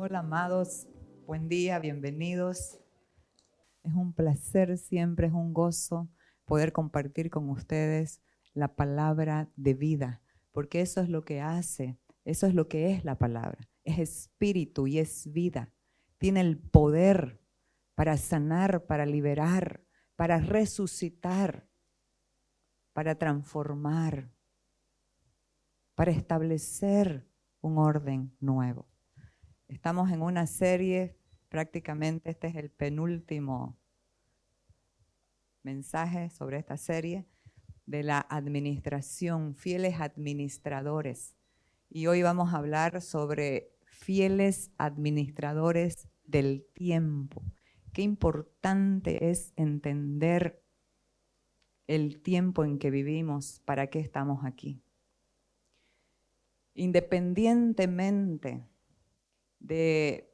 Hola, amados, buen día, bienvenidos. Es un placer siempre, es un gozo poder compartir con ustedes la palabra de vida, porque eso es lo que hace, eso es lo que es la palabra. Es espíritu y es vida. Tiene el poder para sanar, para liberar, para resucitar, para transformar, para establecer un orden nuevo. Estamos en una serie, prácticamente este es el penúltimo mensaje sobre esta serie de la administración, fieles administradores. Y hoy vamos a hablar sobre fieles administradores del tiempo. Qué importante es entender el tiempo en que vivimos, para qué estamos aquí. Independientemente de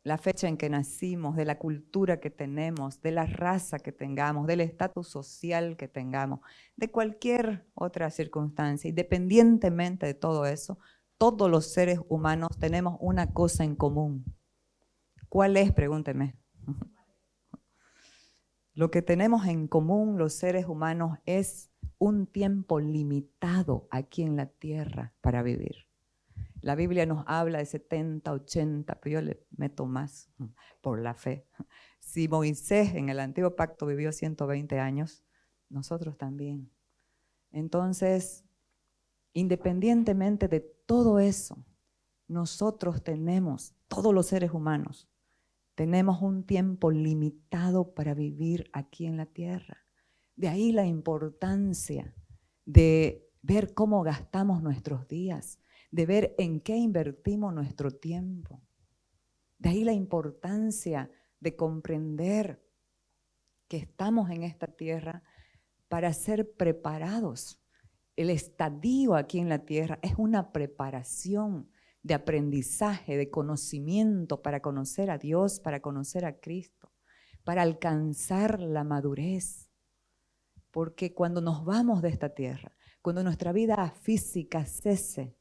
la fecha en que nacimos, de la cultura que tenemos, de la raza que tengamos, del estatus social que tengamos, de cualquier otra circunstancia, independientemente de todo eso, todos los seres humanos tenemos una cosa en común. ¿Cuál es? Pregúnteme. Lo que tenemos en común los seres humanos es un tiempo limitado aquí en la tierra para vivir. La Biblia nos habla de 70, 80, pero yo le meto más por la fe. Si Moisés en el Antiguo Pacto vivió 120 años, nosotros también. Entonces, independientemente de todo eso, nosotros tenemos, todos los seres humanos, tenemos un tiempo limitado para vivir aquí en la tierra. De ahí la importancia de ver cómo gastamos nuestros días, de ver en qué invertimos nuestro tiempo. De ahí la importancia de comprender que estamos en esta tierra para ser preparados. El estadio aquí en la tierra es una preparación de aprendizaje, de conocimiento para conocer a Dios, para conocer a Cristo, para alcanzar la madurez. Porque cuando nos vamos de esta tierra, cuando nuestra vida física cese,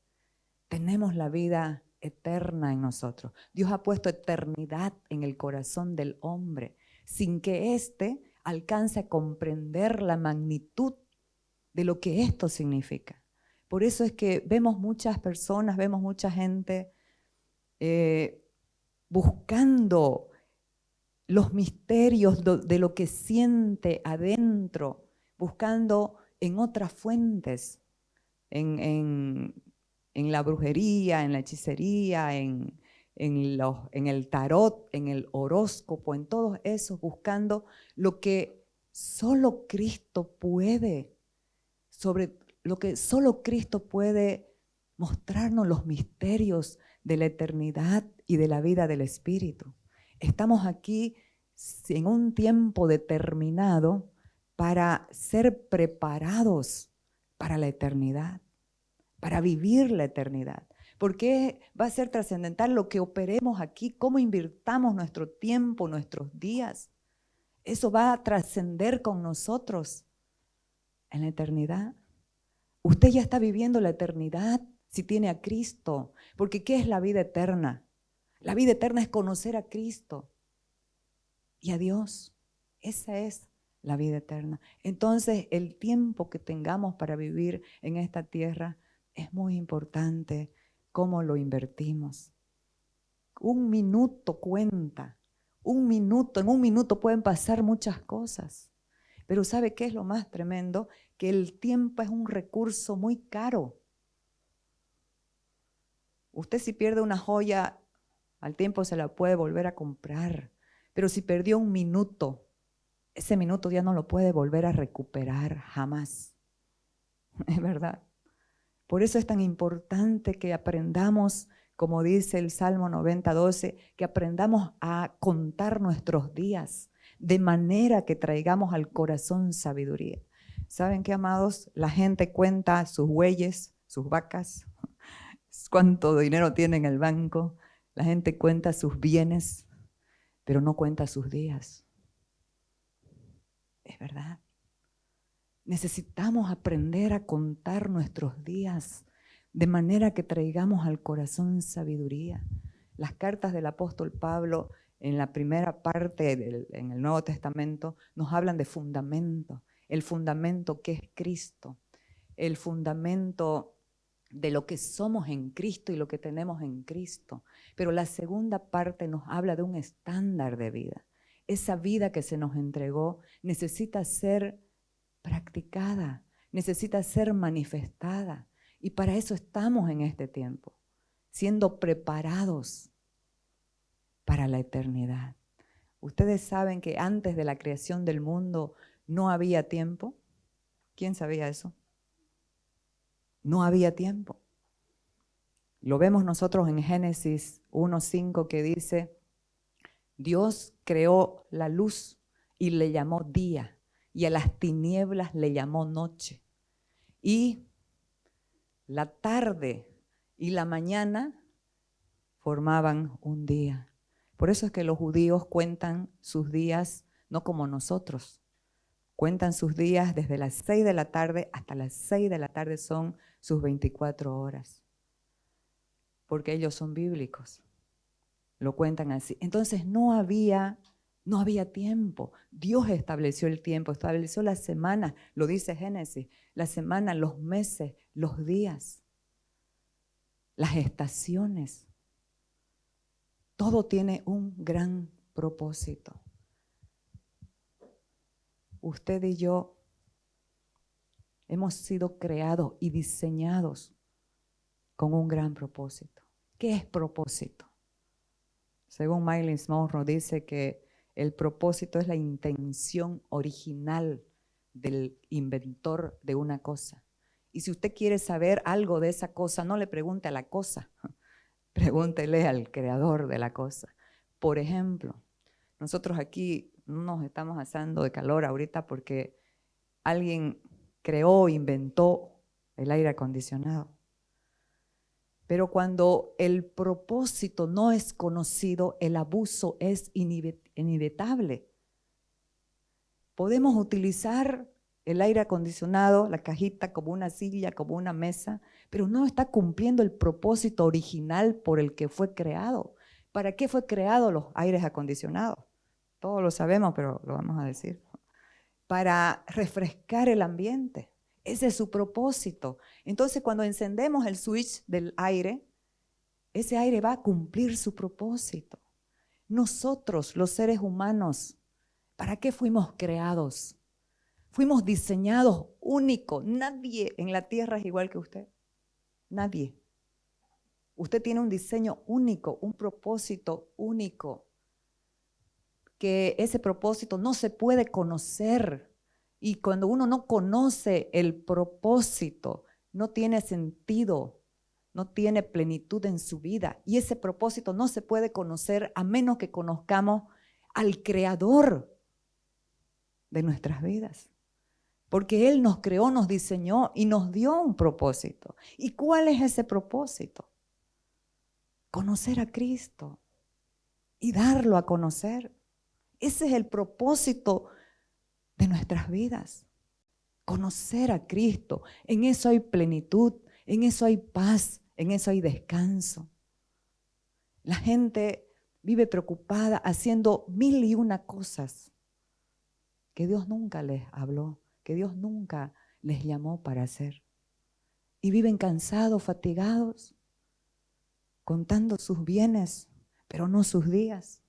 tenemos la vida eterna en nosotros. Dios ha puesto eternidad en el corazón del hombre, sin que éste alcance a comprender la magnitud de lo que esto significa. Por eso es que vemos muchas personas, vemos mucha gente buscando los misterios de lo que siente adentro, buscando en otras fuentes, en la brujería, en la hechicería, en el tarot, en el horóscopo, en todos esos, buscando lo que solo Cristo puede, sobre lo que solo Cristo puede mostrarnos los misterios de la eternidad y de la vida del Espíritu. Estamos aquí en un tiempo determinado para ser preparados para la eternidad, para vivir la eternidad. Porque va a ser trascendental lo que operemos aquí, cómo invirtamos nuestro tiempo, nuestros días. Eso va a trascender con nosotros en la eternidad. Usted ya está viviendo la eternidad si tiene a Cristo. Porque ¿qué es la vida eterna? La vida eterna es conocer a Cristo y a Dios. Esa es la vida eterna. Entonces, el tiempo que tengamos para vivir en esta tierra es muy importante cómo lo invertimos. Un minuto cuenta. En un minuto pueden pasar muchas cosas. Pero ¿sabe qué es lo más tremendo? Que el tiempo es un recurso muy caro. Usted si pierde una joya, al tiempo se la puede volver a comprar. Pero si perdió un minuto, ese minuto ya no lo puede volver a recuperar jamás. Es verdad. Por eso es tan importante que aprendamos, como dice el Salmo 90:12, que aprendamos a contar nuestros días de manera que traigamos al corazón sabiduría. ¿Saben qué, amados? La gente cuenta sus bueyes, sus vacas, cuánto dinero tiene en el banco. La gente cuenta sus bienes, pero no cuenta sus días. Es verdad. Necesitamos aprender a contar nuestros días de manera que traigamos al corazón sabiduría. Las cartas del apóstol Pablo en la primera parte en el Nuevo Testamento nos hablan de fundamento, el fundamento que es Cristo, el fundamento de lo que somos en Cristo y lo que tenemos en Cristo. Pero la segunda parte nos habla de un estándar de vida. Esa vida que se nos entregó necesita ser practicada, necesita ser manifestada. Y para eso estamos en este tiempo, siendo preparados para la eternidad. Ustedes saben que antes de la creación del mundo no había tiempo. ¿Quién sabía eso? No había tiempo. Lo vemos nosotros en Génesis 1:5 que dice, Dios creó la luz y le llamó día, y a las tinieblas le llamó noche. Y la tarde y la mañana formaban un día. Por eso es que los judíos cuentan sus días no como nosotros. Cuentan sus días desde las 6 de la tarde hasta las 6 de la tarde son sus 24 horas. Porque ellos son bíblicos. Lo cuentan así. Entonces no había tiempo. Dios estableció el tiempo, estableció las semanas, lo dice Génesis, las semanas, los meses, los días, las estaciones. Todo tiene un gran propósito. Usted y yo hemos sido creados y diseñados con un gran propósito. ¿Qué es propósito? Según Myles Monroe dice que el propósito es la intención original del inventor de una cosa. Y si usted quiere saber algo de esa cosa, no le pregunte a la cosa, pregúntele al creador de la cosa. Por ejemplo, nosotros aquí no nos estamos asando de calor ahorita porque alguien creó, inventó el aire acondicionado. Pero cuando el propósito no es conocido, el abuso es inevitable. Podemos utilizar el aire acondicionado, la cajita, como una silla, como una mesa, pero no está cumpliendo el propósito original por el que fue creado. ¿Para qué fue creado los aires acondicionados? Todos lo sabemos, pero lo vamos a decir. Para refrescar el ambiente. Ese es su propósito. Entonces, cuando encendemos el switch del aire, ese aire va a cumplir su propósito. Nosotros, los seres humanos, ¿para qué fuimos creados? Fuimos diseñados únicos. Nadie en la tierra es igual que usted. Nadie. Usted tiene un diseño único, un propósito único. Que ese propósito no se puede conocer. Y cuando uno no conoce el propósito, no tiene sentido, no tiene plenitud en su vida. Y ese propósito no se puede conocer a menos que conozcamos al Creador de nuestras vidas. Porque Él nos creó, nos diseñó y nos dio un propósito. ¿Y cuál es ese propósito? Conocer a Cristo y darlo a conocer. Ese es el propósito de nuestras vidas. Conocer a Cristo. En eso hay plenitud, en eso hay paz, en eso hay descanso. La gente vive preocupada haciendo 1001 cosas que Dios nunca les habló, que Dios nunca les llamó para hacer. Y viven cansados, fatigados, contando sus bienes, pero no sus días.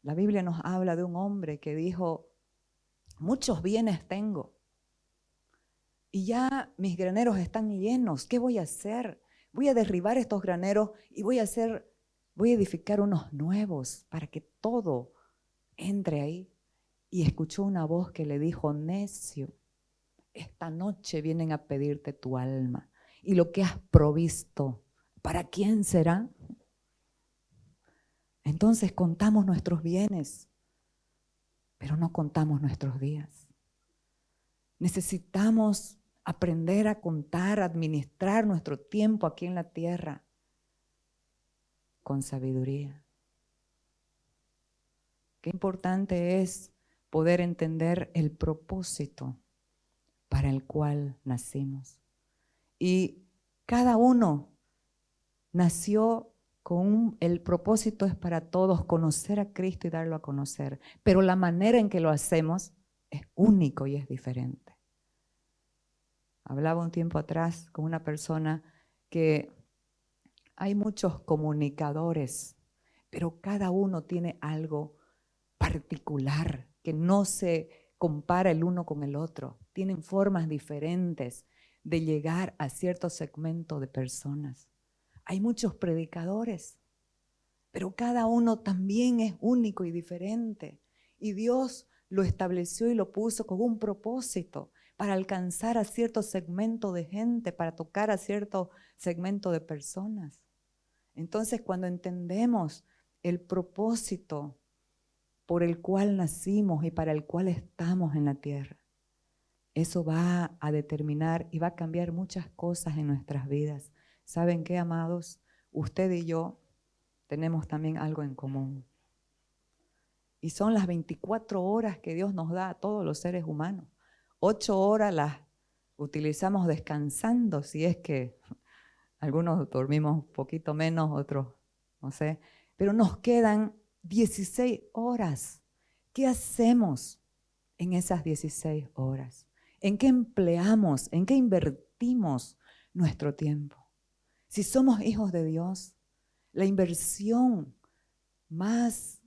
La Biblia nos habla de un hombre que dijo, muchos bienes tengo y ya mis graneros están llenos. ¿Qué voy a hacer? Voy a derribar estos graneros y voy a edificar unos nuevos para que todo entre ahí. Y escuchó una voz que le dijo, necio, esta noche vienen a pedirte tu alma y lo que has provisto, ¿para quién será? Entonces contamos nuestros bienes, pero no contamos nuestros días. Necesitamos aprender a contar, a administrar nuestro tiempo aquí en la tierra con sabiduría. Qué importante es poder entender el propósito para el cual nacimos. Y cada uno nació con el propósito es para todos conocer a Cristo y darlo a conocer, pero la manera en que lo hacemos es único y es diferente. Hablaba un tiempo atrás con una persona que hay muchos comunicadores, pero cada uno tiene algo particular que no se compara el uno con el otro. Tienen formas diferentes de llegar a cierto segmento de personas. Hay muchos predicadores, pero cada uno también es único y diferente. Y Dios lo estableció y lo puso con un propósito para alcanzar a cierto segmento de gente, para tocar a cierto segmento de personas. Entonces, cuando entendemos el propósito por el cual nacimos y para el cual estamos en la tierra, eso va a determinar y va a cambiar muchas cosas en nuestras vidas. ¿Saben qué, amados? Usted y yo tenemos también algo en común. Y son las 24 horas que Dios nos da a todos los seres humanos. 8 horas las utilizamos descansando, si es que algunos dormimos un poquito menos, otros no sé. Pero nos quedan 16 horas. ¿Qué hacemos en esas 16 horas? ¿En qué empleamos? ¿En qué invertimos nuestro tiempo? Si somos hijos de Dios, la inversión más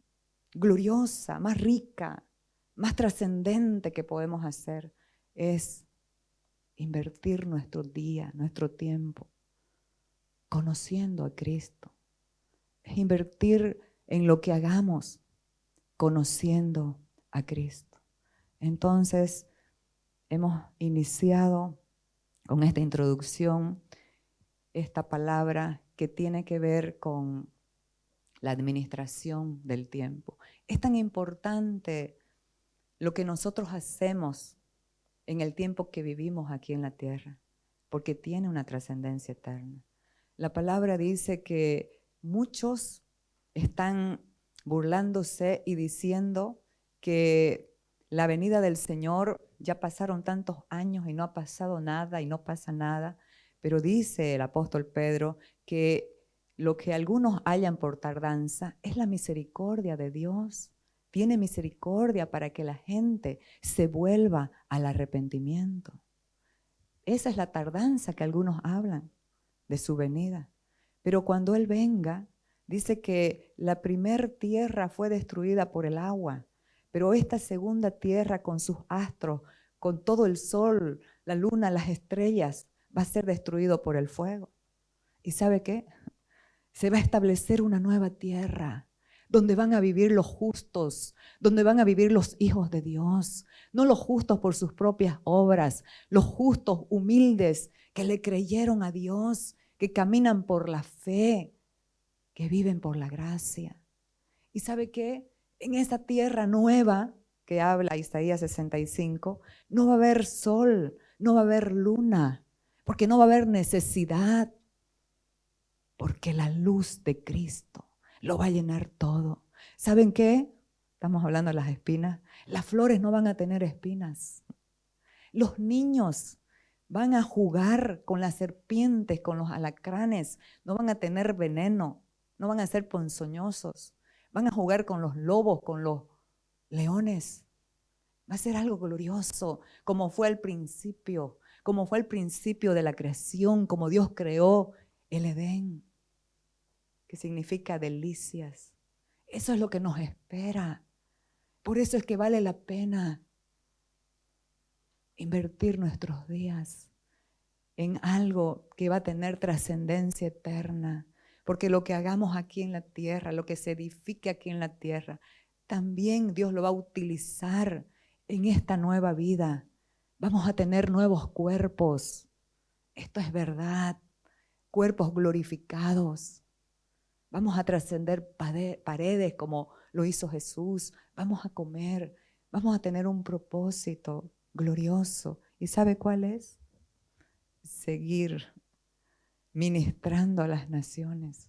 gloriosa, más rica, más trascendente que podemos hacer es invertir nuestro día, nuestro tiempo, conociendo a Cristo. Es invertir en lo que hagamos, conociendo a Cristo. Entonces, hemos iniciado con esta introducción, esta palabra que tiene que ver con la administración del tiempo. Es tan importante lo que nosotros hacemos en el tiempo que vivimos aquí en la tierra, porque tiene una trascendencia eterna. La palabra dice que muchos están burlándose y diciendo que la venida del Señor, ya pasaron tantos años y no ha pasado nada y no pasa nada, pero dice el apóstol Pedro que lo que algunos hallan por tardanza es la misericordia de Dios. Tiene misericordia para que la gente se vuelva al arrepentimiento. Esa es la tardanza que algunos hablan de su venida. Pero cuando Él venga, dice que la primer tierra fue destruida por el agua, pero esta segunda tierra con sus astros, con todo el sol, la luna, las estrellas, va a ser destruido por el fuego. ¿Y sabe qué? Se va a establecer una nueva tierra donde van a vivir los justos, donde van a vivir los hijos de Dios, no los justos por sus propias obras, los justos humildes que le creyeron a Dios, que caminan por la fe, que viven por la gracia. ¿Y sabe qué? En esa tierra nueva que habla Isaías 65, no va a haber sol, no va a haber luna, porque no va a haber necesidad, porque la luz de Cristo lo va a llenar todo. ¿Saben qué? Estamos hablando de las espinas. Las flores no van a tener espinas. Los niños van a jugar con las serpientes, con los alacranes. No van a tener veneno, no van a ser ponzoñosos. Van a jugar con los lobos, con los leones. Va a ser algo glorioso, como fue al principio, como fue al principio de la creación, como Dios creó el Edén, que significa delicias. Eso es lo que nos espera. Por eso es que vale la pena invertir nuestros días en algo que va a tener trascendencia eterna. Porque lo que hagamos aquí en la tierra, lo que se edifique aquí en la tierra, también Dios lo va a utilizar en esta nueva vida. Vamos a tener nuevos cuerpos. Esto es verdad. Cuerpos glorificados. Vamos a trascender paredes como lo hizo Jesús. Vamos a comer. Vamos a tener un propósito glorioso. ¿Y sabe cuál es? Seguir ministrando a las naciones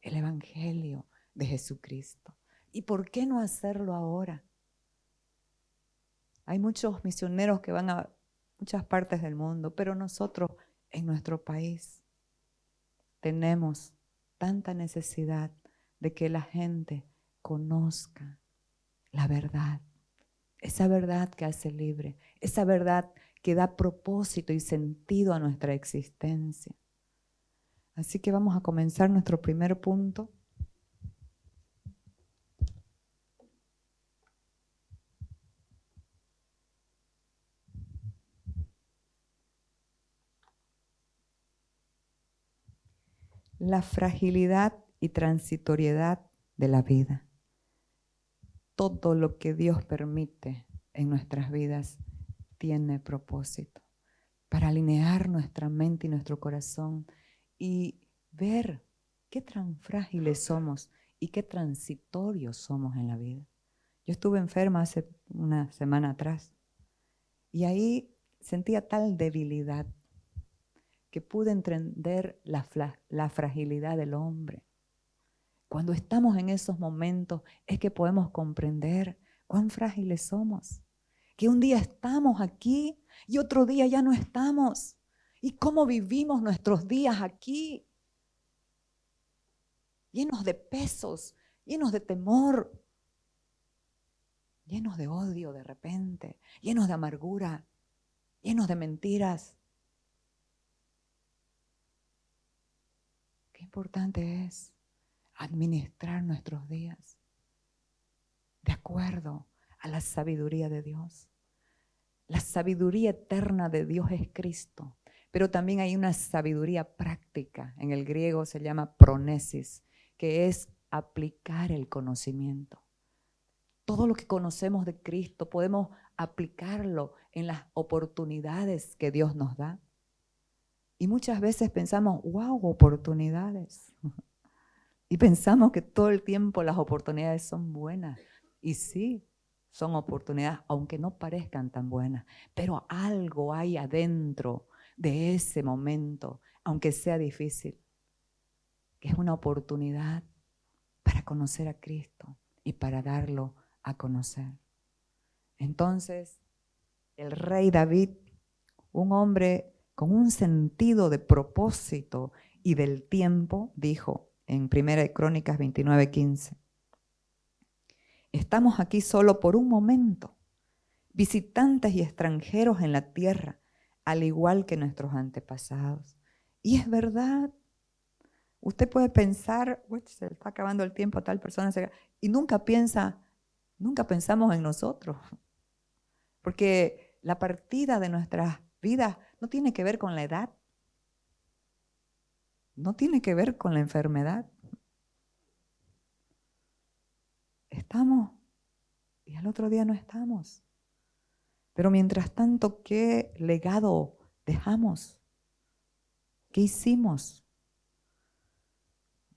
el evangelio de Jesucristo. ¿Y por qué no hacerlo ahora? Hay muchos misioneros que van a muchas partes del mundo, pero nosotros en nuestro país tenemos tanta necesidad de que la gente conozca la verdad. Esa verdad que hace libre, esa verdad que da propósito y sentido a nuestra existencia. Así que vamos a comenzar nuestro primer punto. La fragilidad y transitoriedad de la vida. Todo lo que Dios permite en nuestras vidas tiene propósito para alinear nuestra mente y nuestro corazón y ver qué tan frágiles somos y qué transitorios somos en la vida. Yo estuve enferma hace una semana atrás y ahí sentía tal debilidad que pude entender la fragilidad del hombre. Cuando estamos en esos momentos es que podemos comprender cuán frágiles somos. Que un día estamos aquí y otro día ya no estamos. ¿Y cómo vivimos nuestros días aquí? Llenos de pesos, llenos de temor, llenos de odio de repente, llenos de amargura, llenos de mentiras. Qué importante es administrar nuestros días de acuerdo a la sabiduría de Dios. La sabiduría eterna de Dios es Cristo, pero también hay una sabiduría práctica. En el griego se llama pronesis, que es aplicar el conocimiento. Todo lo que conocemos de Cristo podemos aplicarlo en las oportunidades que Dios nos da. Y muchas veces pensamos, wow, oportunidades. Y pensamos que todo el tiempo las oportunidades son buenas. Y sí, son oportunidades, aunque no parezcan tan buenas. Pero algo hay adentro de ese momento, aunque sea difícil, que es una oportunidad para conocer a Cristo y para darlo a conocer. Entonces, el rey David, un hombre con un sentido de propósito y del tiempo, dijo en 1 Crónicas 29:15, estamos aquí solo por un momento, visitantes y extranjeros en la tierra, al igual que nuestros antepasados. Y es verdad, usted puede pensar, se está acabando el tiempo, tal persona, y nunca pensamos en nosotros, porque la partida de nuestras vidas no tiene que ver con la edad, no tiene que ver con la enfermedad. Estamos y al otro día no estamos. Pero mientras tanto, ¿qué legado dejamos? ¿Qué hicimos?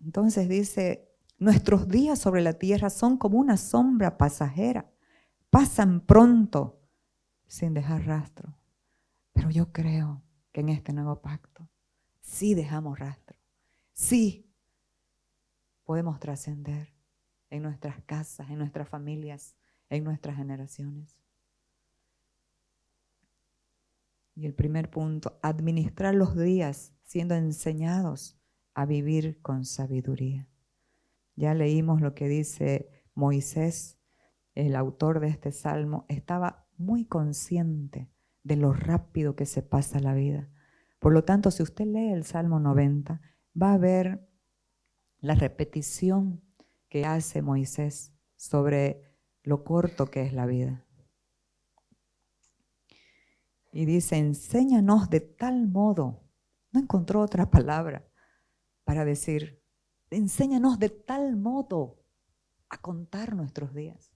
Entonces dice, nuestros días sobre la tierra son como una sombra pasajera, pasan pronto sin dejar rastro. Pero yo creo que en este nuevo pacto sí dejamos rastro, sí podemos trascender en nuestras casas, en nuestras familias, en nuestras generaciones. Y el primer punto, administrar los días siendo enseñados a vivir con sabiduría. Ya leímos lo que dice Moisés, el autor de este salmo, estaba muy consciente de lo rápido que se pasa la vida. Por lo tanto, si usted lee el Salmo 90, va a ver la repetición que hace Moisés sobre lo corto que es la vida. Y dice, enséñanos de tal modo, no encontró otra palabra para decir, enséñanos de tal modo a contar nuestros días,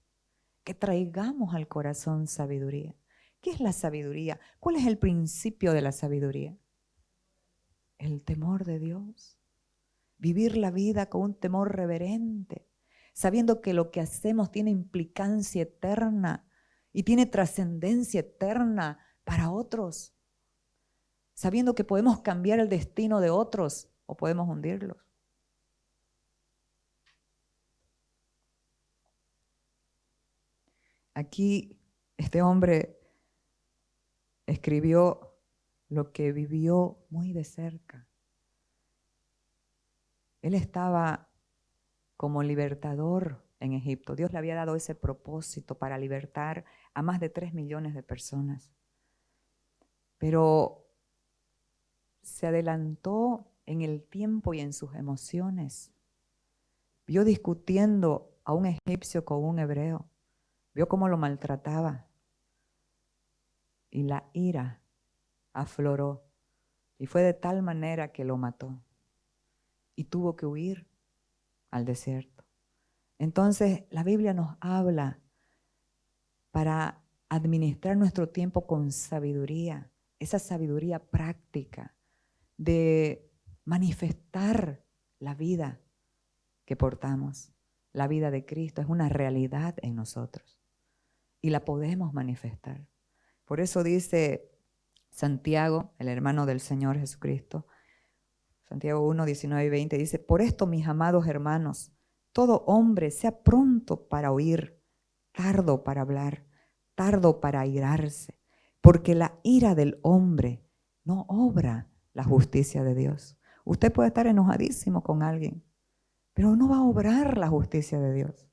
que traigamos al corazón sabiduría. ¿Qué es la sabiduría? ¿Cuál es el principio de la sabiduría? El temor de Dios. Vivir la vida con un temor reverente, sabiendo que lo que hacemos tiene implicancia eterna y tiene trascendencia eterna para otros, sabiendo que podemos cambiar el destino de otros o podemos hundirlos. Aquí este hombre escribió lo que vivió muy de cerca. Él estaba como libertador en Egipto. Dios le había dado ese propósito para libertar a más de 3 millones de personas. Pero se adelantó en el tiempo y en sus emociones. Vio discutiendo a un egipcio con un hebreo. Vio cómo lo maltrataba. Y la ira afloró. Y fue de tal manera que lo mató. Y tuvo que huir al desierto. Entonces, la Biblia nos habla para administrar nuestro tiempo con sabiduría, esa sabiduría práctica de manifestar la vida que portamos. La vida de Cristo es una realidad en nosotros y la podemos manifestar. Por eso dice Santiago, el hermano del Señor Jesucristo, Santiago 1, 19 y 20, dice: por esto, mis amados hermanos, todo hombre sea pronto para oír, tardo para hablar, tardo para airarse, porque la ira del hombre no obra la justicia de Dios. Usted puede estar enojadísimo con alguien, pero no va a obrar la justicia de Dios.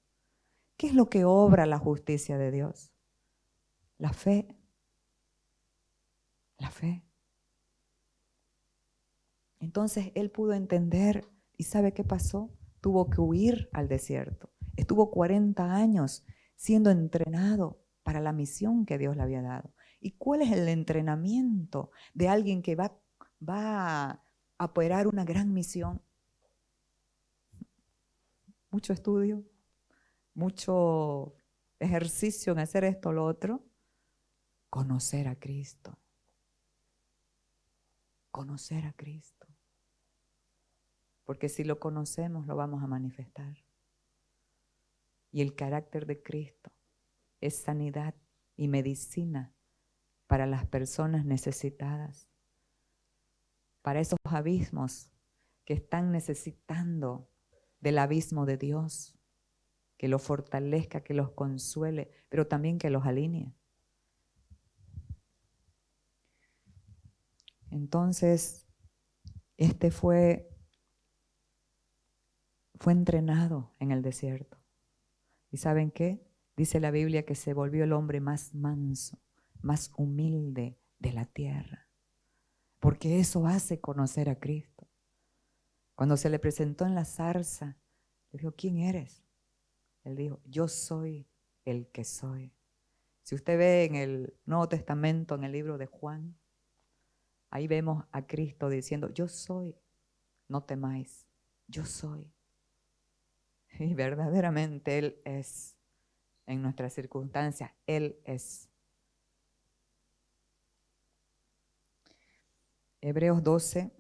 ¿Qué es lo que obra la justicia de Dios? La fe. La fe. Entonces él pudo entender y ¿sabe qué pasó? Tuvo que huir al desierto. Estuvo 40 años siendo entrenado para la misión que Dios le había dado. ¿Y cuál es el entrenamiento de alguien que va a operar una gran misión? Mucho estudio, mucho ejercicio en hacer esto o lo otro. Conocer a Cristo. Conocer a Cristo. Porque si lo conocemos, lo vamos a manifestar. Y el carácter de Cristo es sanidad y medicina para las personas necesitadas, para esos abismos que están necesitando del abismo de Dios, que los fortalezca, que los consuele, pero también que los alinee. Entonces, este fue entrenado en el desierto. ¿Y saben qué? Dice la Biblia que se volvió el hombre más manso, más humilde de la tierra. Porque eso hace conocer a Cristo. Cuando se le presentó en la zarza, le dijo: ¿quién eres? Él dijo: yo soy el que soy. Si usted ve en el Nuevo Testamento, en el libro de Juan, ahí vemos a Cristo diciendo: yo soy, no temáis, yo soy. Y verdaderamente Él es. En nuestras circunstancias, Él es. Hebreos 12,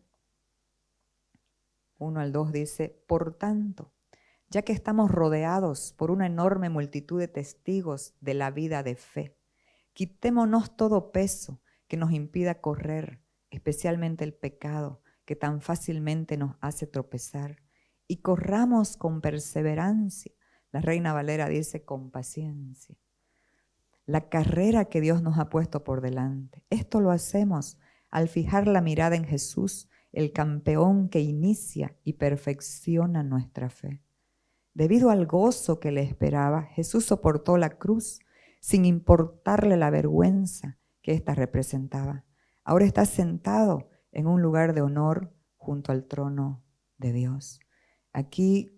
1 al 2 dice: por tanto, ya que estamos rodeados por una enorme multitud de testigos de la vida de fe, quitémonos todo peso que nos impida correr, especialmente el pecado que tan fácilmente nos hace tropezar, y corramos con perseverancia. La Reina Valera dice: con paciencia. La carrera que Dios nos ha puesto por delante. Esto lo hacemos al fijar la mirada en Jesús, el campeón que inicia y perfecciona nuestra fe. Debido al gozo que le esperaba, Jesús soportó la cruz sin importarle la vergüenza que ésta representaba. Ahora está sentado en un lugar de honor junto al trono de Dios. Aquí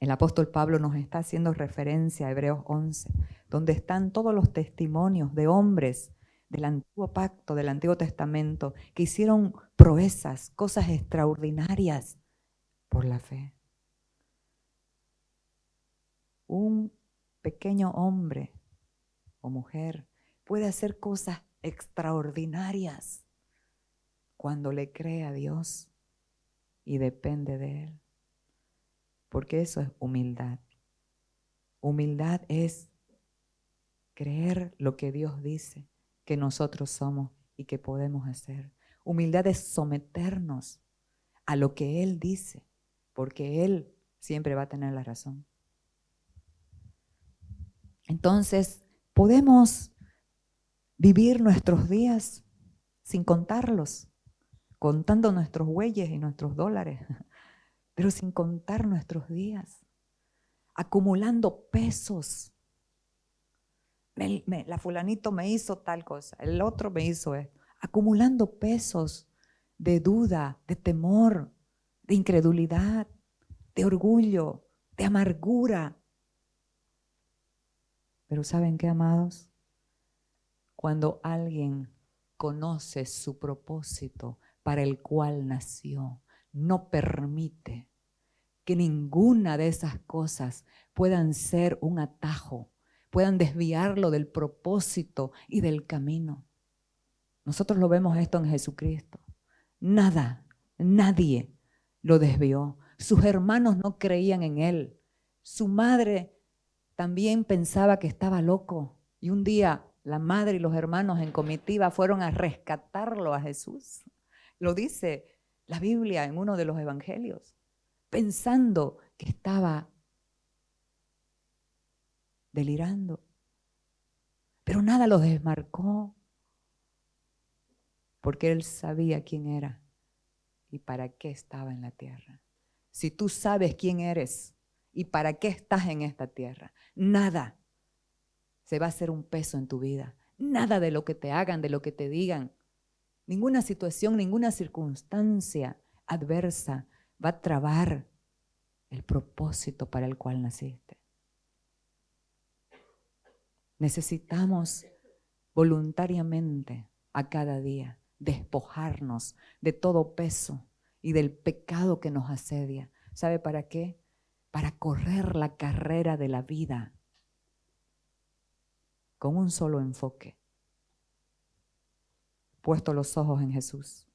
el apóstol Pablo nos está haciendo referencia a Hebreos 11, donde están todos los testimonios de hombres del Antiguo Pacto, del Antiguo Testamento, que hicieron proezas, cosas extraordinarias por la fe. Un pequeño hombre o mujer puede hacer cosas extraordinarias cuando le cree a Dios y depende de Él. Porque eso es humildad. Humildad es creer lo que Dios dice que nosotros somos y que podemos hacer. Humildad es someternos a lo que Él dice, porque Él siempre va a tener la razón. Entonces, podemos vivir nuestros días sin contarlos, contando nuestros bueyes y nuestros dólares. pero sin contar nuestros días, acumulando pesos. La fulanito me hizo tal cosa, el otro me hizo esto, acumulando pesos de duda, de temor, de incredulidad, de orgullo, de amargura. Pero ¿saben qué, amados? Cuando alguien conoce su propósito para el cual nació, no permite que ninguna de esas cosas puedan ser un atajo, puedan desviarlo del propósito y del camino. Nosotros lo vemos esto en Jesucristo. Nada, nadie lo desvió. Sus hermanos no creían en él. Su madre también pensaba que estaba loco. Y un día la madre y los hermanos en comitiva fueron a rescatarlo a Jesús. Lo dice la Biblia en uno de los evangelios, pensando que estaba delirando. Pero nada los desmarcó, porque él sabía quién era y para qué estaba en la tierra. Si tú sabes quién eres y para qué estás en esta tierra, nada se va a hacer un peso en tu vida. Nada de lo que te hagan, de lo que te digan, ninguna situación, ninguna circunstancia adversa va a trabar el propósito para el cual naciste. Necesitamos voluntariamente a cada día despojarnos de todo peso y del pecado que nos asedia. ¿Sabe para qué? Para correr la carrera de la vida con un solo enfoque. Puesto los ojos en Jesús,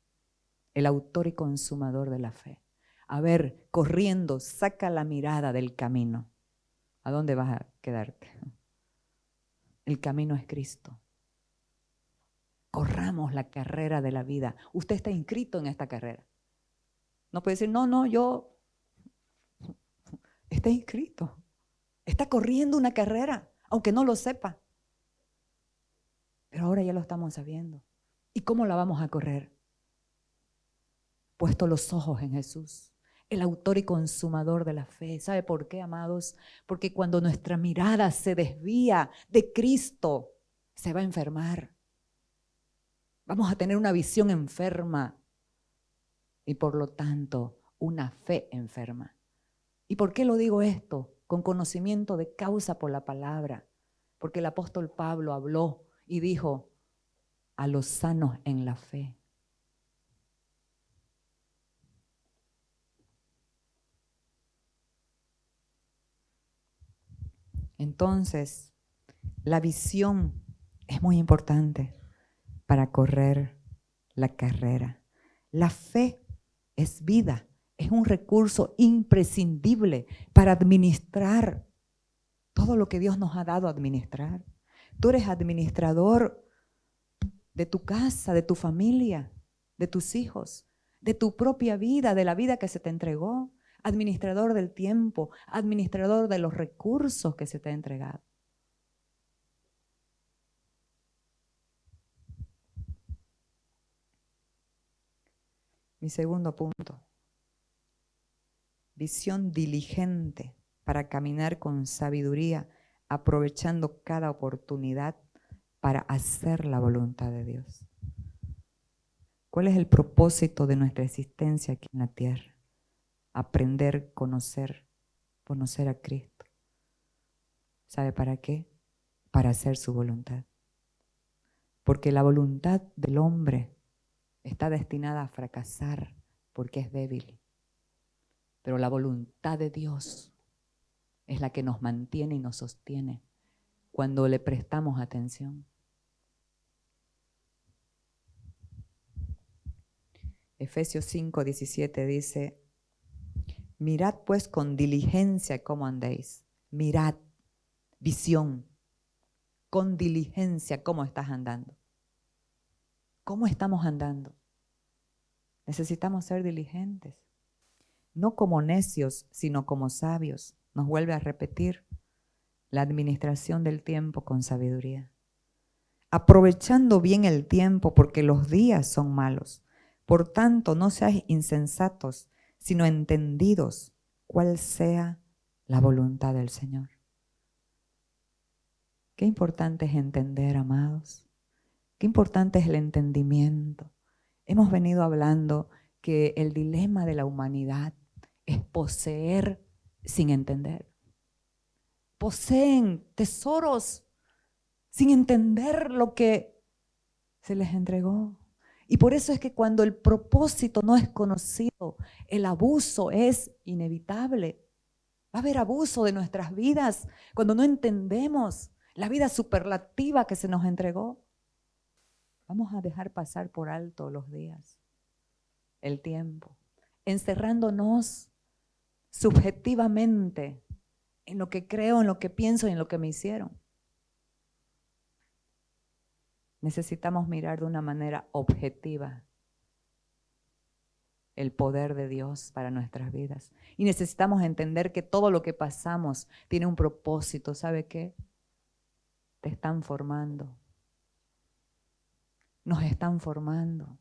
el autor y consumador de la fe. A ver, corriendo, saca la mirada del camino. ¿A dónde vas a quedarte? El camino es Cristo. Corramos la carrera de la vida. Usted está inscrito en esta carrera. No puede decir, no, yo. Está inscrito. Está corriendo una carrera, aunque no lo sepa. Pero ahora ya lo estamos sabiendo. ¿Y cómo la vamos a correr? Puesto los ojos en Jesús, el autor y consumador de la fe. ¿Sabe por qué, amados? Porque cuando nuestra mirada se desvía de Cristo, se va a enfermar. Vamos a tener una visión enferma y por lo tanto una fe enferma. ¿Y por qué lo digo esto? Con conocimiento de causa por la palabra. Porque el apóstol Pablo habló y dijo a los sanos en la fe. Entonces, la visión es muy importante para correr la carrera. La fe es vida, es un recurso imprescindible para administrar todo lo que Dios nos ha dado a administrar. Tú eres administrador de tu casa, de tu familia, de tus hijos, de tu propia vida, de la vida que se te entregó. Administrador del tiempo, administrador de los recursos que se te ha entregado. Mi segundo punto, visión diligente para caminar con sabiduría, aprovechando cada oportunidad para hacer la voluntad de Dios. ¿Cuál es el propósito de nuestra existencia aquí en la tierra? Aprender, conocer a Cristo. ¿Sabe para qué? Para hacer su voluntad. Porque la voluntad del hombre está destinada a fracasar porque es débil. Pero la voluntad de Dios es la que nos mantiene y nos sostiene cuando le prestamos atención. Efesios 5:17 dice, mirad pues con diligencia cómo andéis. Mirad, visión, con diligencia cómo estás andando. ¿Cómo estamos andando? Necesitamos ser diligentes. No como necios, sino como sabios. Nos vuelve a repetir la administración del tiempo con sabiduría. Aprovechando bien el tiempo porque los días son malos. Por tanto, no seáis insensatos, sino entendidos cuál sea la voluntad del Señor. Qué importante es entender, amados. Qué importante es el entendimiento. Hemos venido hablando que el dilema de la humanidad es poseer sin entender. Poseen tesoros sin entender lo que se les entregó. Y por eso es que cuando el propósito no es conocido, el abuso es inevitable. Va a haber abuso de nuestras vidas cuando no entendemos la vida superlativa que se nos entregó. Vamos a dejar pasar por alto los días, el tiempo, encerrándonos subjetivamente en lo que creo, en lo que pienso y en lo que me hicieron. Necesitamos mirar de una manera objetiva el poder de Dios para nuestras vidas. Y necesitamos entender que todo lo que pasamos tiene un propósito. ¿Sabe qué? Te están formando. Nos están formando.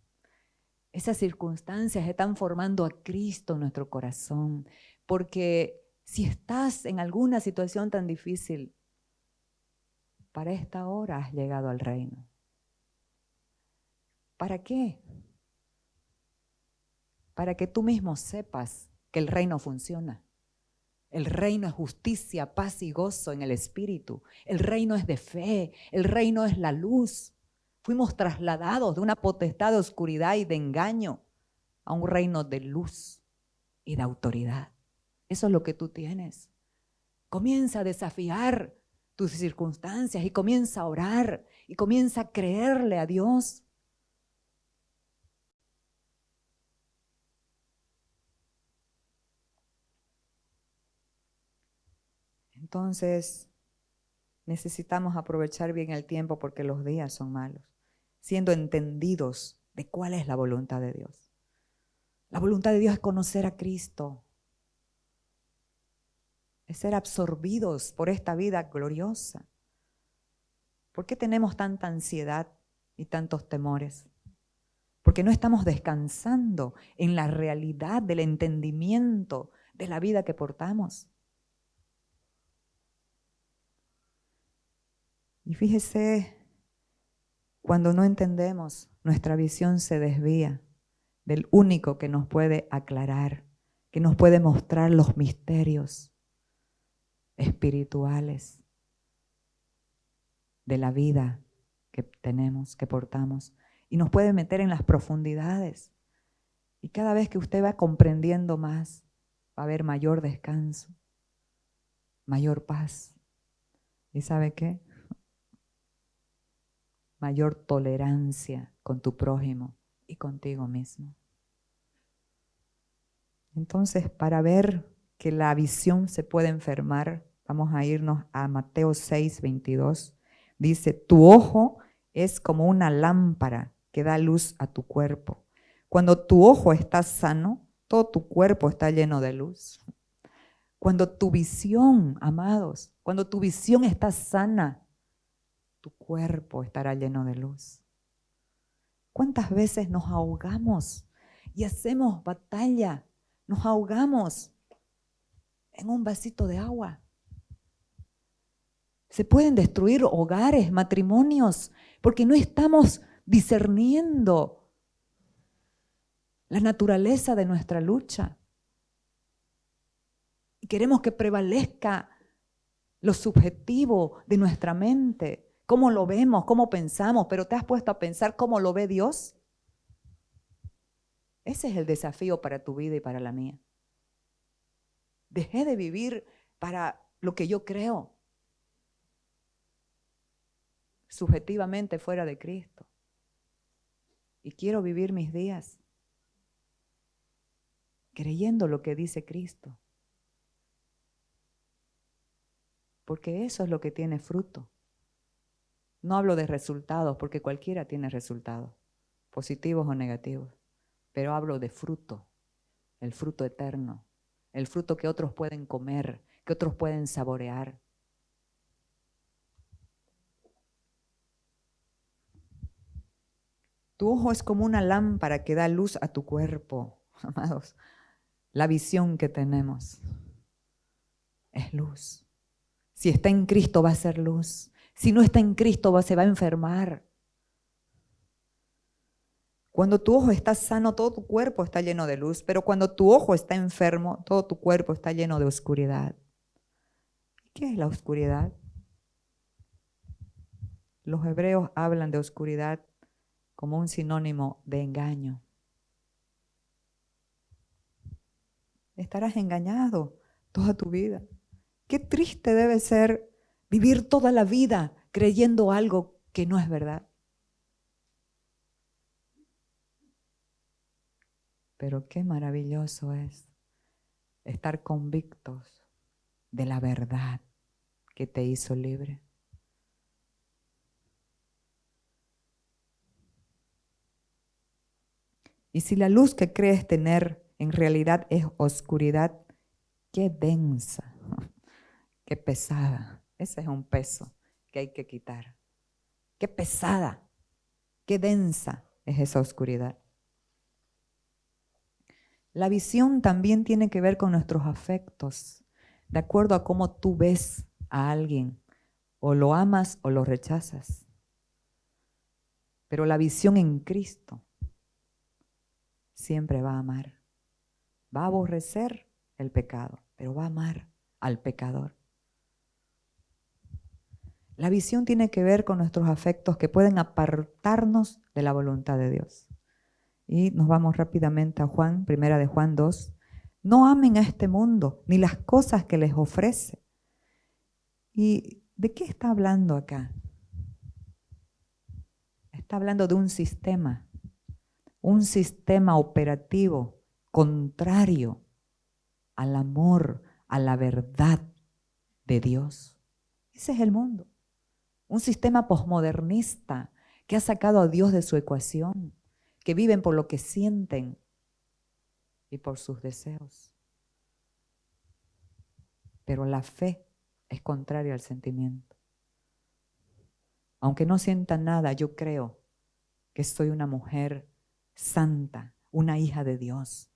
Esas circunstancias están formando a Cristo en nuestro corazón. Porque si estás en alguna situación tan difícil, para esta hora has llegado al reino. ¿Para qué? Para que tú mismo sepas que el reino funciona. El reino es justicia, paz y gozo en el Espíritu. El reino es de fe, el reino es la luz. Fuimos trasladados de una potestad de oscuridad y de engaño a un reino de luz y de autoridad. Eso es lo que tú tienes. Comienza a desafiar tus circunstancias y comienza a orar y comienza a creerle a Dios. Entonces, necesitamos aprovechar bien el tiempo porque los días son malos, siendo entendidos de cuál es la voluntad de Dios. La voluntad de Dios es conocer a Cristo, es ser absorbidos por esta vida gloriosa. ¿Por qué tenemos tanta ansiedad y tantos temores? Porque no estamos descansando en la realidad del entendimiento de la vida que portamos. Y fíjese, cuando no entendemos, nuestra visión se desvía del único que nos puede aclarar, que nos puede mostrar los misterios espirituales de la vida que tenemos, que portamos, y nos puede meter en las profundidades. Y cada vez que usted va comprendiendo más, va a haber mayor descanso, mayor paz. ¿Y sabe qué? Mayor tolerancia con tu prójimo y contigo mismo. Entonces, para ver que la visión se puede enfermar, vamos a irnos a Mateo 6:22. Dice, tu ojo es como una lámpara que da luz a tu cuerpo. Cuando tu ojo está sano, todo tu cuerpo está lleno de luz. Cuando tu visión, amados, cuando tu visión está sana, tu cuerpo estará lleno de luz. ¿Cuántas veces nos ahogamos y hacemos batalla? Nos ahogamos en un vasito de agua. Se pueden destruir hogares, matrimonios, porque no estamos discerniendo la naturaleza de nuestra lucha. Y queremos que prevalezca lo subjetivo de nuestra mente, cómo lo vemos, cómo pensamos, pero ¿te has puesto a pensar cómo lo ve Dios? Ese es el desafío para tu vida y para la mía. Dejé de vivir para lo que yo creo, subjetivamente fuera de Cristo. Y quiero vivir mis días creyendo lo que dice Cristo. Porque eso es lo que tiene fruto. No hablo de resultados, porque cualquiera tiene resultados, positivos o negativos. Pero hablo de fruto, el fruto eterno, el fruto que otros pueden comer, que otros pueden saborear. Tu ojo es como una lámpara que da luz a tu cuerpo, amados. la visión que tenemos es luz. Si está en Cristo va a ser luz. Si no está en Cristo se va a enfermar. Cuando tu ojo está sano, todo tu cuerpo está lleno de luz, pero cuando tu ojo está enfermo, todo tu cuerpo está lleno de oscuridad. ¿Qué es la oscuridad? Los hebreos hablan de oscuridad como un sinónimo de engaño. Estarás engañado toda tu vida. Qué triste debe ser vivir toda la vida creyendo algo que no es verdad. Pero qué maravilloso es estar convictos de la verdad que te hizo libre. Y si la luz que crees tener en realidad es oscuridad, qué densa, qué pesada. Ese es un peso que hay que quitar. Qué pesada, qué densa es esa oscuridad. La visión también tiene que ver con nuestros afectos, de acuerdo a cómo tú ves a alguien, o lo amas o lo rechazas. Pero la visión en Cristo siempre va a amar. Va a aborrecer el pecado, pero va a amar al pecador. La visión tiene que ver con nuestros afectos que pueden apartarnos de la voluntad de Dios. Y nos vamos rápidamente a Juan, primera de Juan 2. No amen a este mundo, ni las cosas que les ofrece. ¿Y de qué está hablando acá? Está hablando de un sistema operativo contrario al amor, a la verdad de Dios. Ese es el mundo. Un sistema posmodernista que ha sacado a Dios de su ecuación, que viven por lo que sienten y por sus deseos. Pero la fe es contraria al sentimiento. Aunque no sienta nada, yo creo que soy una mujer santa, una hija de Dios,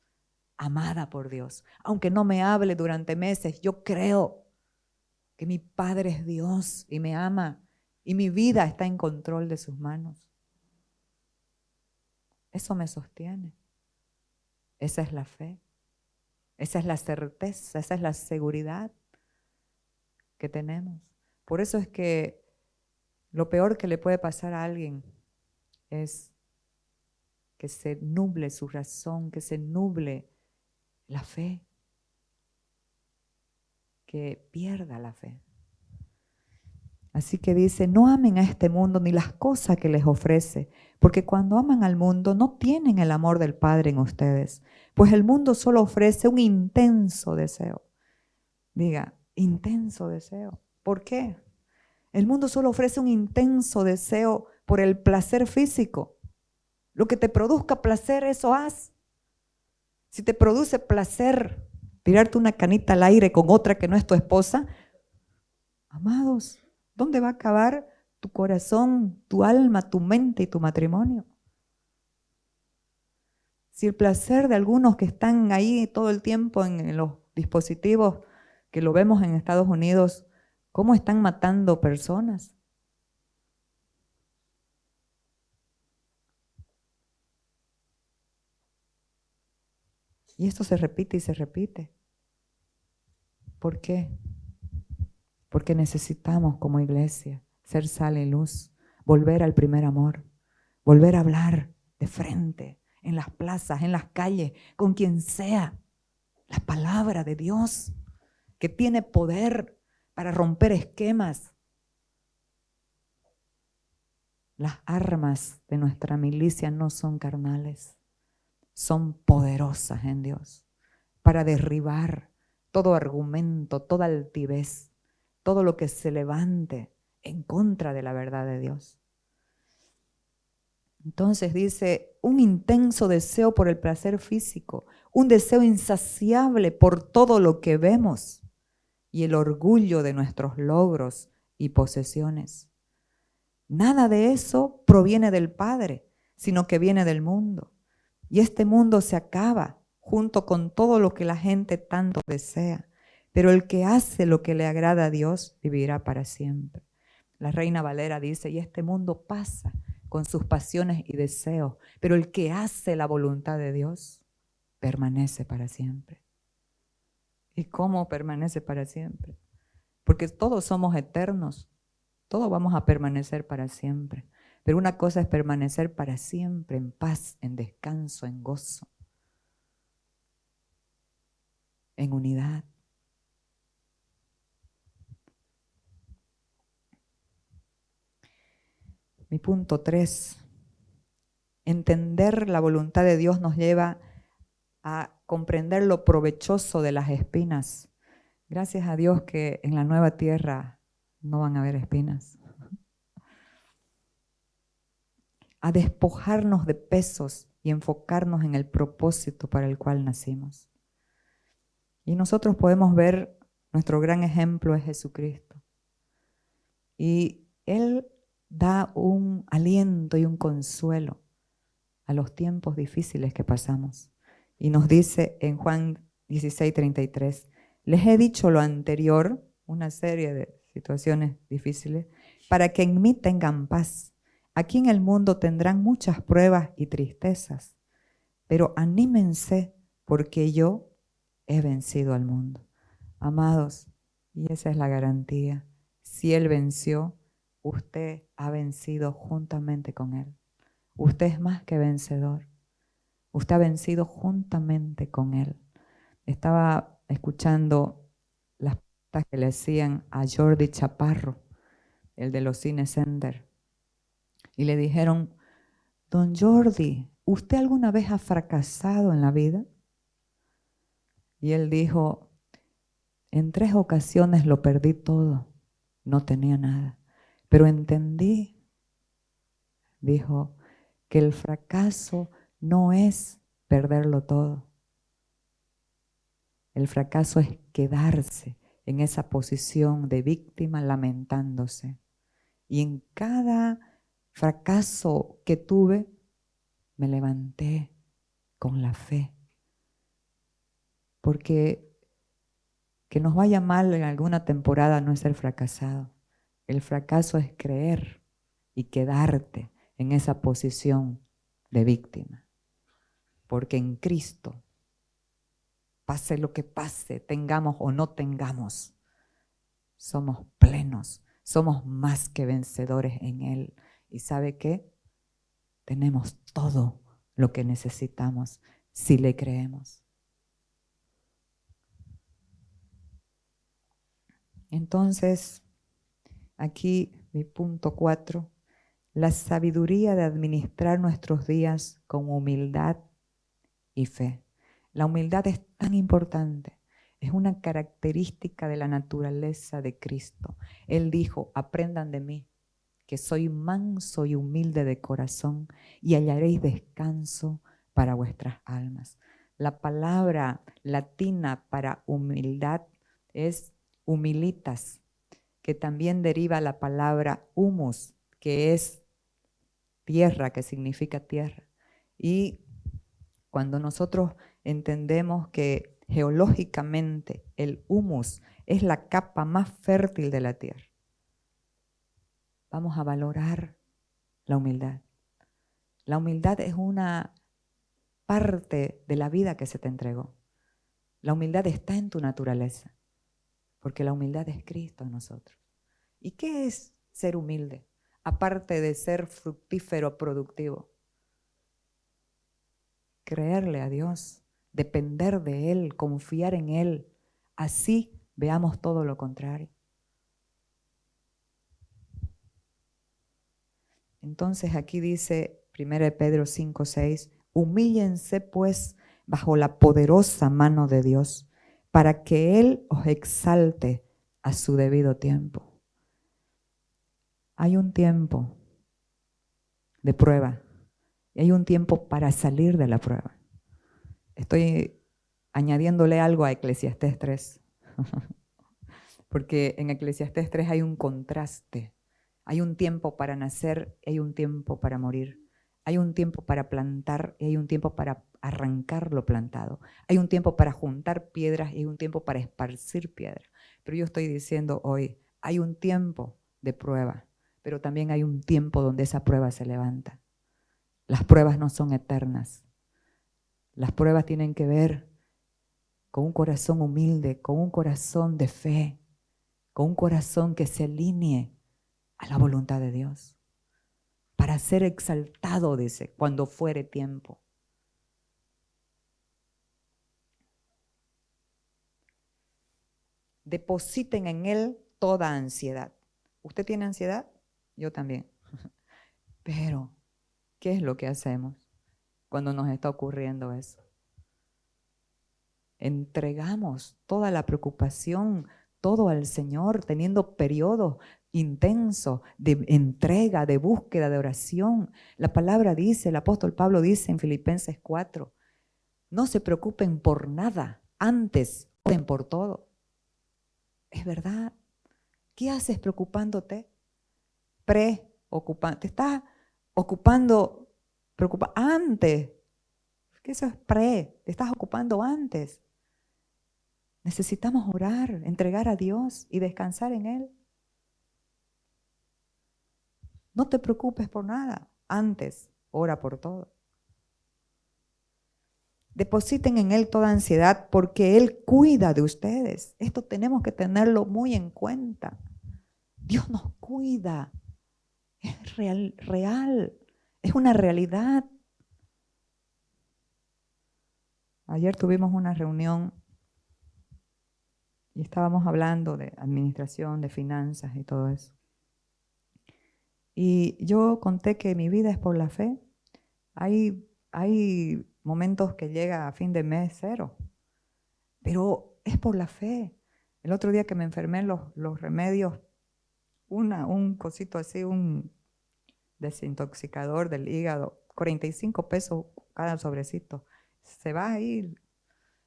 amada por Dios. Aunque no me hable durante meses, yo creo que mi Padre es Dios y me ama y mi vida está en control de sus manos. Eso me sostiene. Esa es la fe. Esa es la certeza, esa es la seguridad que tenemos. Por eso es que lo peor que le puede pasar a alguien es que se nuble su razón, que se nuble la fe, que pierda la fe. Así que dice, no amen a este mundo ni las cosas que les ofrece, porque cuando aman al mundo no tienen el amor del Padre en ustedes, pues el mundo solo ofrece un intenso deseo. Diga, intenso deseo. ¿Por qué? El mundo solo ofrece un intenso deseo por el placer físico. Lo que te produzca placer, eso haz. Si te produce placer tirarte una canita al aire con otra que no es tu esposa, amados, ¿dónde va a acabar tu corazón, tu alma, tu mente y tu matrimonio? Si el placer de algunos que están ahí todo el tiempo en los dispositivos, que lo vemos en Estados Unidos, ¿cómo están matando personas? Y esto se repite y se repite. ¿Por qué? Porque necesitamos como iglesia ser sal y luz, volver al primer amor, volver a hablar de frente, en las plazas, en las calles, con quien sea, la palabra de Dios, que tiene poder para romper esquemas. Las armas de nuestra milicia no son carnales, son poderosas en Dios para derribar todo argumento, toda altivez, todo lo que se levante en contra de la verdad de Dios. Entonces dice, un intenso deseo por el placer físico, un deseo insaciable por todo lo que vemos y el orgullo de nuestros logros y posesiones. Nada de eso proviene del Padre, sino que viene del mundo. Y este mundo se acaba junto con todo lo que la gente tanto desea. Pero el que hace lo que le agrada a Dios vivirá para siempre. La Reina Valera dice, y este mundo pasa con sus pasiones y deseos, pero el que hace la voluntad de Dios permanece para siempre. ¿Y cómo permanece para siempre? Porque todos somos eternos, todos vamos a permanecer para siempre. Pero una cosa es permanecer para siempre en paz, en descanso, en gozo, en unidad. Mi punto 3, entender la voluntad de Dios nos lleva a comprender lo provechoso de las espinas. Gracias a Dios que en la nueva tierra no van a haber espinas. A despojarnos de pesos y enfocarnos en el propósito para el cual nacimos. Y nosotros podemos ver, nuestro gran ejemplo es Jesucristo. Y Él da un aliento y un consuelo a los tiempos difíciles que pasamos. Y nos dice en Juan 16:33, les he dicho lo anterior, una serie de situaciones difíciles, para que en mí tengan paz. Aquí en el mundo tendrán muchas pruebas y tristezas, pero anímense porque yo he vencido al mundo. Amados, y esa es la garantía. Si Él venció, usted ha vencido juntamente con Él. Usted es más que vencedor. Usted ha vencido juntamente con Él. Estaba escuchando las preguntas que le hacían a Jordi Chaparro, el de los Cine Center, y le dijeron, don Jordi, ¿usted alguna vez ha fracasado en la vida? Y él dijo, en 3 ocasiones lo perdí todo, no tenía nada, pero entendí, dijo, que el fracaso no es perderlo todo. El fracaso es quedarse en esa posición de víctima lamentándose. Y en cada fracaso que tuve, me levanté con la fe. Porque que nos vaya mal en alguna temporada no es ser fracasado. El fracaso es creer y quedarte en esa posición de víctima. Porque en Cristo, pase lo que pase, tengamos o no tengamos, somos plenos, somos más que vencedores en Él. ¿Y sabe qué? Tenemos todo lo que necesitamos si le creemos. Entonces, aquí mi punto 4, la sabiduría de administrar nuestros días con humildad y fe. La humildad es tan importante, es una característica de la naturaleza de Cristo. Él dijo, aprendan de mí, que soy manso y humilde de corazón, y hallaréis descanso para vuestras almas. La palabra latina para humildad es humilitas, que también deriva la palabra humus, que es tierra, que significa tierra. Y cuando nosotros entendemos que geológicamente el humus es la capa más fértil de la tierra, vamos a valorar la humildad. La humildad es una parte de la vida que se te entregó. La humildad está en tu naturaleza, porque la humildad es Cristo en nosotros. ¿Y qué es ser humilde? Aparte de ser fructífero, productivo. Creerle a Dios, depender de Él, confiar en Él. Así veamos todo lo contrario. Entonces aquí dice 1 Pedro 5:6, humíllense pues bajo la poderosa mano de Dios, para que Él os exalte a su debido tiempo. Hay un tiempo de prueba y hay un tiempo para salir de la prueba. Estoy añadiéndole algo a Eclesiastés 3, porque en Eclesiastés 3 hay un contraste. Hay un tiempo para nacer y hay un tiempo para morir. Hay un tiempo para plantar y hay un tiempo para arrancar lo plantado. Hay un tiempo para juntar piedras y hay un tiempo para esparcir piedras. Pero yo estoy diciendo hoy, hay un tiempo de prueba, pero también hay un tiempo donde esa prueba se levanta. Las pruebas no son eternas. Las pruebas tienen que ver con un corazón humilde, con un corazón de fe, con un corazón que se alinee a la voluntad de Dios, para ser exaltado, dice, cuando fuere tiempo. Depositen en Él toda ansiedad. ¿Usted tiene ansiedad? Yo también. Pero, ¿qué es lo que hacemos cuando nos está ocurriendo eso? Entregamos toda la preocupación, todo al Señor, teniendo periodos intensos de entrega, de búsqueda, de oración. La palabra dice, el apóstol Pablo dice en Filipenses 4, no se preocupen por nada, antes oren por todo. Es verdad. ¿Qué haces preocupándote? Preocupante. Te estás ocupando, antes. Que eso es te estás ocupando antes. Necesitamos orar, entregar a Dios y descansar en Él. No te preocupes por nada, antes ora por todo. Depositen en Él toda ansiedad porque Él cuida de ustedes. Esto tenemos que tenerlo muy en cuenta. Dios nos cuida. Es real. Es una realidad. Ayer tuvimos una reunión y estábamos hablando de administración, de finanzas y todo eso. Y yo conté que mi vida es por la fe. Hay momentos que llega a fin de mes 0, pero es por la fe. El otro día que me enfermé, los remedios, un cosito así, un desintoxicador del hígado, 45 pesos cada sobrecito. Se va a ir.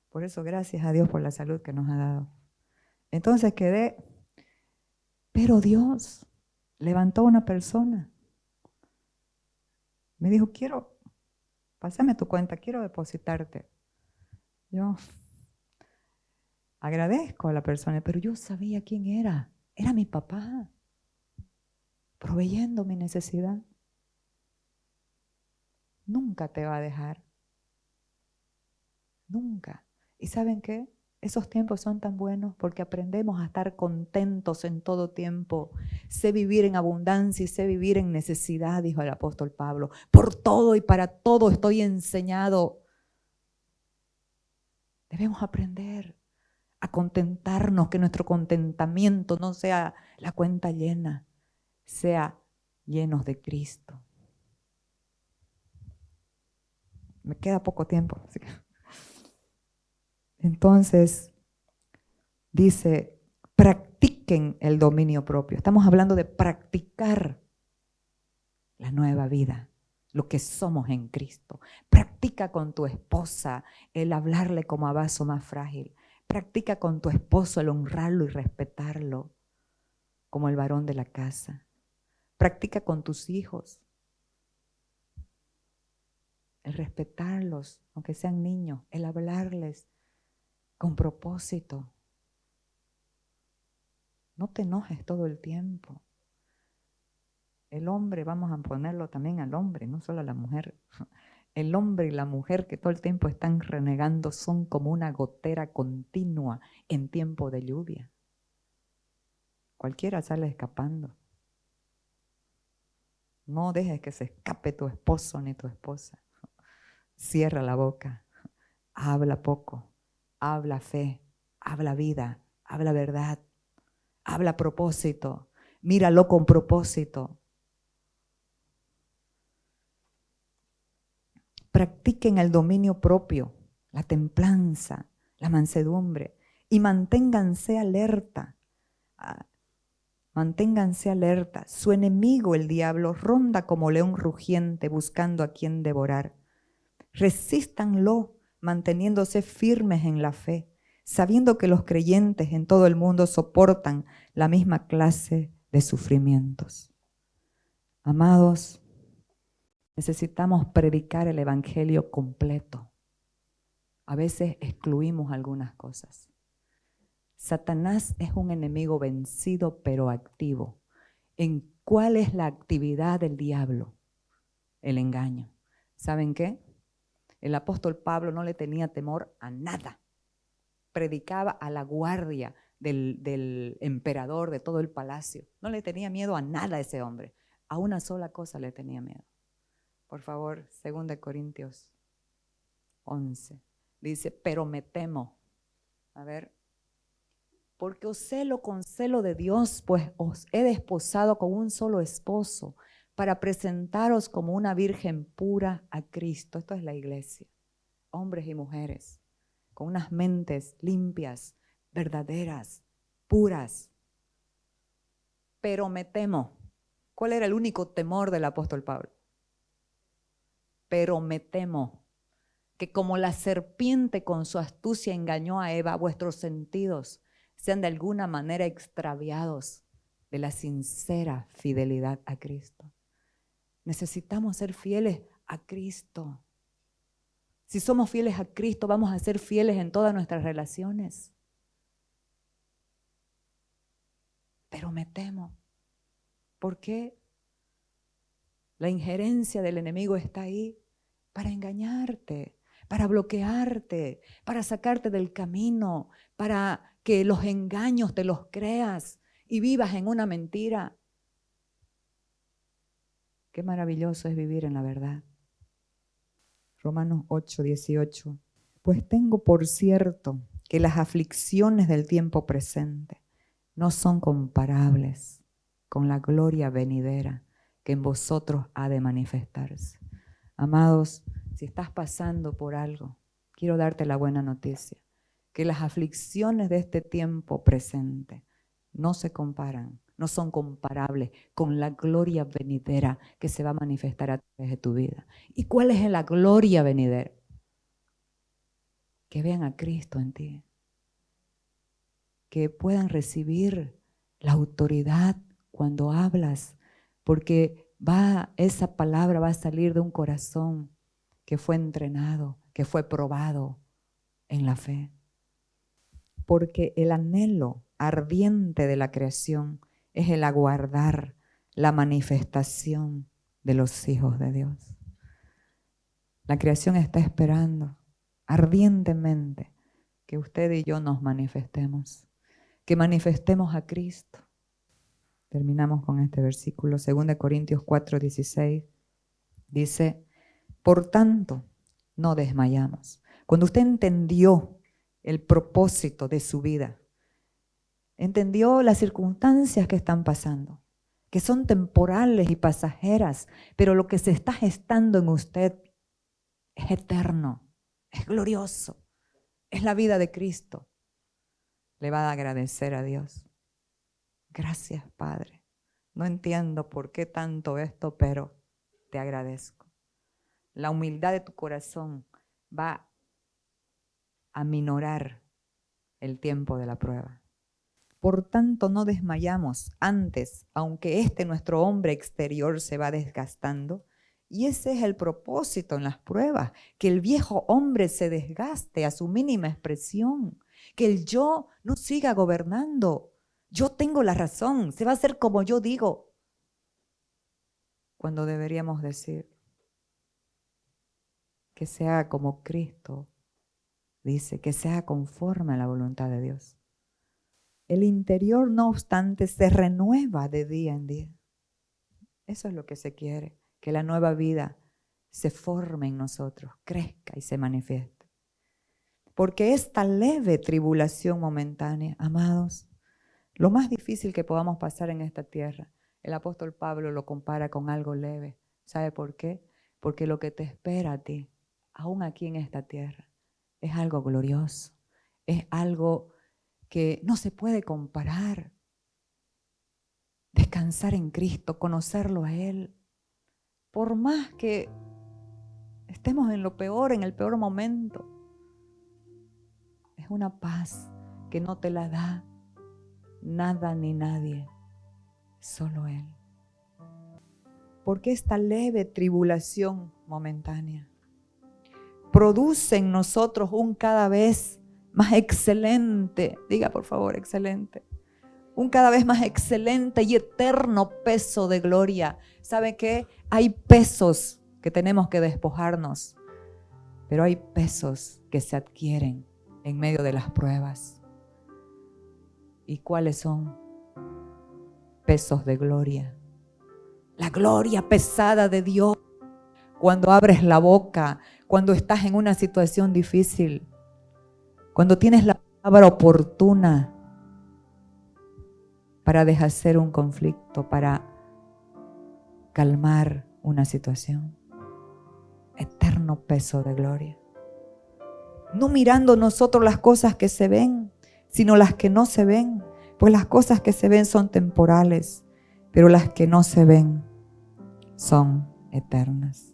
Por eso, gracias a Dios por la salud que nos ha dado. Entonces quedé, pero Dios levantó a una persona. Me dijo, pásame tu cuenta, quiero depositarte. Yo agradezco a la persona, pero yo sabía quién era. Era mi papá, proveyendo mi necesidad. Nunca te va a dejar. Nunca. ¿Y saben qué? Esos tiempos son tan buenos porque aprendemos a estar contentos en todo tiempo. Sé vivir en abundancia y sé vivir en necesidad, dijo el apóstol Pablo. Por todo y para todo estoy enseñado. Debemos aprender a contentarnos, que nuestro contentamiento no sea la cuenta llena, sea llenos de Cristo. Me queda poco tiempo. Así que. Entonces, dice, practiquen el dominio propio. Estamos hablando de practicar la nueva vida, lo que somos en Cristo. Practica con tu esposa el hablarle como a vaso más frágil. Practica con tu esposo el honrarlo y respetarlo como el varón de la casa. Practica con tus hijos el respetarlos, aunque sean niños, el hablarles con propósito. No te enojes todo el tiempo. El hombre, vamos a ponerlo también al hombre, no solo a la mujer. El hombre y la mujer que todo el tiempo están renegando son como una gotera continua en tiempo de lluvia. Cualquiera sale escapando. No dejes que se escape tu esposo ni tu esposa. Cierra la boca. Habla poco. Habla fe. Habla vida. Habla verdad. Habla propósito. Míralo con propósito. Practiquen el dominio propio, la templanza, la mansedumbre y manténganse alerta. Manténganse alerta. Su enemigo, el diablo, ronda como león rugiente buscando a quien devorar. Resístanlo, manteniéndose firmes en la fe, sabiendo que los creyentes en todo el mundo soportan la misma clase de sufrimientos. Amados, necesitamos predicar el evangelio completo. A veces excluimos algunas cosas. Satanás es un enemigo vencido pero activo. ¿En cuál es la actividad del diablo? El engaño. ¿Saben qué? El apóstol Pablo no le tenía temor a nada. Predicaba a la guardia del emperador, de todo el palacio. No le tenía miedo a nada a ese hombre. A una sola cosa le tenía miedo. Por favor, 2 Corintios 11. Dice, pero me temo. A ver. Porque os celo con celo de Dios, pues os he desposado con un solo esposo, para presentaros como una virgen pura a Cristo. Esto es la iglesia. Hombres y mujeres, con unas mentes limpias, verdaderas, puras. Pero me temo. ¿Cuál era el único temor del apóstol Pablo? Pero me temo que como la serpiente con su astucia engañó a Eva, vuestros sentidos sean de alguna manera extraviados de la sincera fidelidad a Cristo. Necesitamos ser fieles a Cristo. Si somos fieles a Cristo, vamos a ser fieles en todas nuestras relaciones. Pero me temo. ¿Por qué? La injerencia del enemigo está ahí para engañarte, para bloquearte, para sacarte del camino, para que los engaños te los creas y vivas en una mentira. Qué maravilloso es vivir en la verdad. Romanos 8:18. Pues tengo por cierto que las aflicciones del tiempo presente no son comparables con la gloria venidera que en vosotros ha de manifestarse. Amados, si estás pasando por algo, quiero darte la buena noticia, que las aflicciones de este tiempo presente no se comparan, no son comparables con la gloria venidera que se va a manifestar a través de tu vida. ¿Y cuál es la gloria venidera? Que vean a Cristo en ti, que puedan recibir la autoridad cuando hablas, porque esa palabra va a salir de un corazón que fue entrenado, que fue probado en la fe. Porque el anhelo ardiente de la creación es el aguardar la manifestación de los hijos de Dios. La creación está esperando ardientemente que usted y yo nos manifestemos, que manifestemos a Cristo. Terminamos con este versículo, 2 Corintios 4:16, dice, por tanto, no desmayamos. Cuando usted entendió el propósito de su vida, entendió las circunstancias que están pasando, que son temporales y pasajeras, pero lo que se está gestando en usted es eterno, es glorioso, es la vida de Cristo. Le va a agradecer a Dios. Gracias, Padre. No entiendo por qué tanto esto, pero te agradezco. La humildad de tu corazón va a minorar el tiempo de la prueba. Por tanto, no desmayamos. Antes, aunque nuestro hombre exterior se va desgastando, y ese es el propósito en las pruebas, que el viejo hombre se desgaste a su mínima expresión, que el yo no siga gobernando. Yo tengo la razón, se va a hacer como yo digo, cuando deberíamos decir que sea como Cristo dice, que sea conforme a la voluntad de Dios. El interior, no obstante, se renueva de día en día. Eso es lo que se quiere, que la nueva vida se forme en nosotros, crezca y se manifieste. Porque esta leve tribulación momentánea, amados, lo más difícil que podamos pasar en esta tierra, el apóstol Pablo lo compara con algo leve. ¿Sabe por qué? Porque lo que te espera a ti, aún aquí en esta tierra, es algo glorioso, es algo que no se puede comparar. Descansar en Cristo, conocerlo a Él. Por más que estemos en lo peor, en el peor momento, es una paz que no te la da nada ni nadie, solo Él. Porque esta leve tribulación momentánea, produce en nosotros un cada vez más excelente, diga por favor, excelente, un cada vez más excelente y eterno peso de gloria. ¿Sabe qué? Hay pesos que tenemos que despojarnos, pero hay pesos que se adquieren en medio de las pruebas. ¿Y cuáles son? Pesos de gloria. La gloria pesada de Dios. Cuando abres la boca, cuando estás en una situación difícil, cuando tienes la palabra oportuna para deshacer un conflicto, para calmar una situación. Eterno peso de gloria. No mirando nosotros las cosas que se ven, sino las que no se ven. Pues las cosas que se ven son temporales, pero las que no se ven son eternas.